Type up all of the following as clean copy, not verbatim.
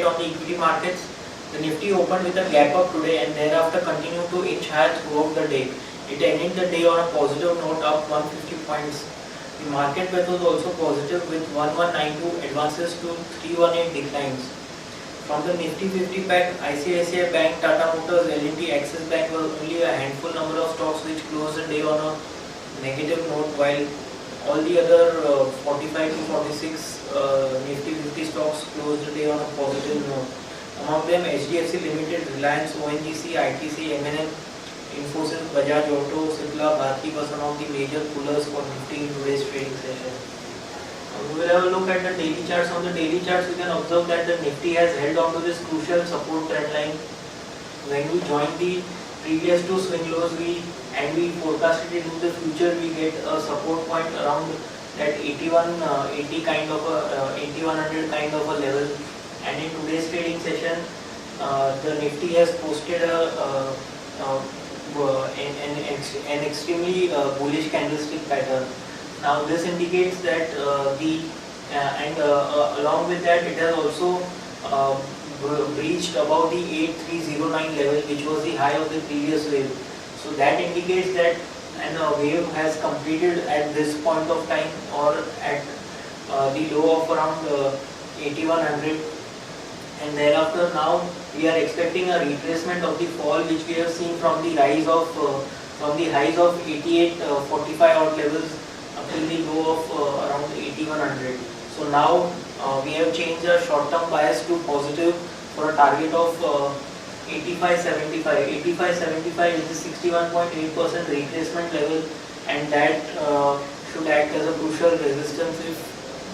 on the equity markets. The Nifty opened with a gap up today and thereafter continued to inch higher throughout the day. It ended the day on a positive note, up 150 points. The market bet was also positive with 1192 advances to 318 declines. From the Nifty 50 pack, ICICI Bank, Tata Motors, L&T, Axis Bank were only a handful number of stocks which closed the day on a negative note, while all the other 45 to 46 Nifty 50 stocks closed the day on a positive note. Among them, HDFC Limited, Reliance, ONGC, ITC, MNL, Infosys, Bajaj Auto, Cipla, Bharti were some of the major pullers for Nifty in today's trading session. We will have a look at the daily charts. On the daily charts, we can observe that the Nifty has held on to this crucial support trend line. When we joined the previous two swing lows, we forecasted it in the future, we get a support point around that 8180 kind of a 8100 kind of a level. And in today's trading session, the Nifty has posted an extremely bullish candlestick pattern. Now this indicates that along with that, it has also breached above the 8309 level, which was the high of the previous wave. So that indicates that a wave has completed at this point of time, or at the low of around 8100, and thereafter now we are expecting a retracement of the fall which we have seen from the rise of from the highs of 8845 odd levels up till the low of around 8100. So now we have changed our short-term bias to positive for a target of 8575. 8575 is the 61.8% retracement level, and that should act as a crucial resistance if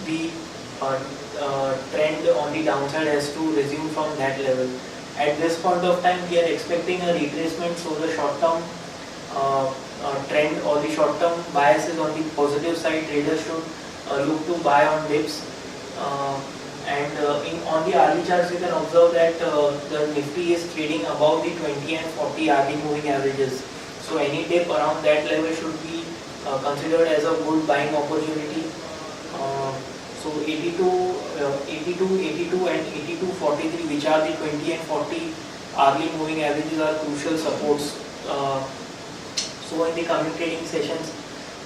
the trend on the downside has to resume from that level. At this point of time, we are expecting a retracement, so the short-term trend or the short-term bias is on the positive side. Traders should look to buy on dips. On the hourly charts, you can observe that the Nifty is trading above the 20 and 40 hourly moving averages. So any dip around that level should be considered as a good buying opportunity. So 82, and 82.43, which are the 20 and 40 hourly moving averages, are crucial supports. So in the coming trading sessions,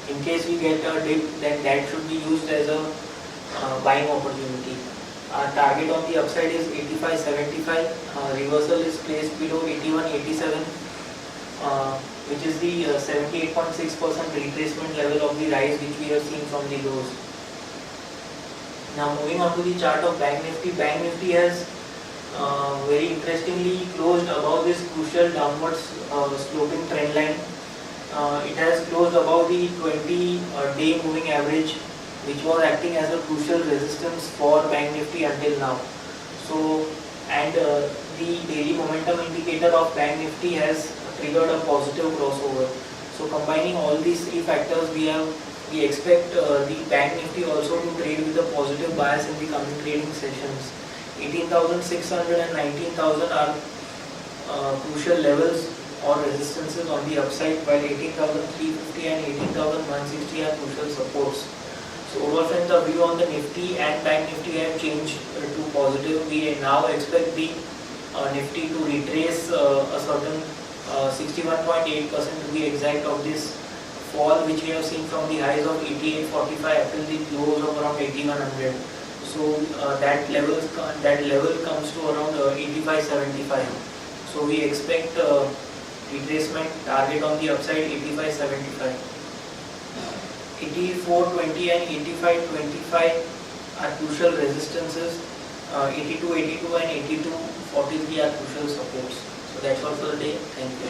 in case we get a dip, then that should be used as a buying opportunity. Our target on the upside is 85.75. Reversal is placed below 81.87, which is the 78.6% retracement level of the rise which we have seen from the lows. Now moving on to the chart of Bank Nifty. Bank Nifty has very interestingly closed above this crucial downwards sloping trend line. It has closed above the 20-day moving average, which was acting as a crucial resistance for Bank Nifty until now. So, and the daily momentum indicator of Bank Nifty has triggered a positive crossover. So combining all these three factors, we expect the Bank Nifty also to trade with a positive bias in the coming trading sessions. 18,600 and 19,000 are crucial levels or resistances on the upside, while 18,350 and 18,160 are crucial supports. So overall friends, the view on the Nifty and Bank Nifty have changed to positive. We now expect the Nifty to retrace a certain 61.8% to be exact of this fall which we have seen from the highs of 88.45 till the lows of around 8100. So that level comes to around 85.75. So we expect retracement target on the upside 85.75. 84.20 and 85.25 are crucial resistances. 82.82 and 82.43 are crucial supports. So that's all for the day. Thank you.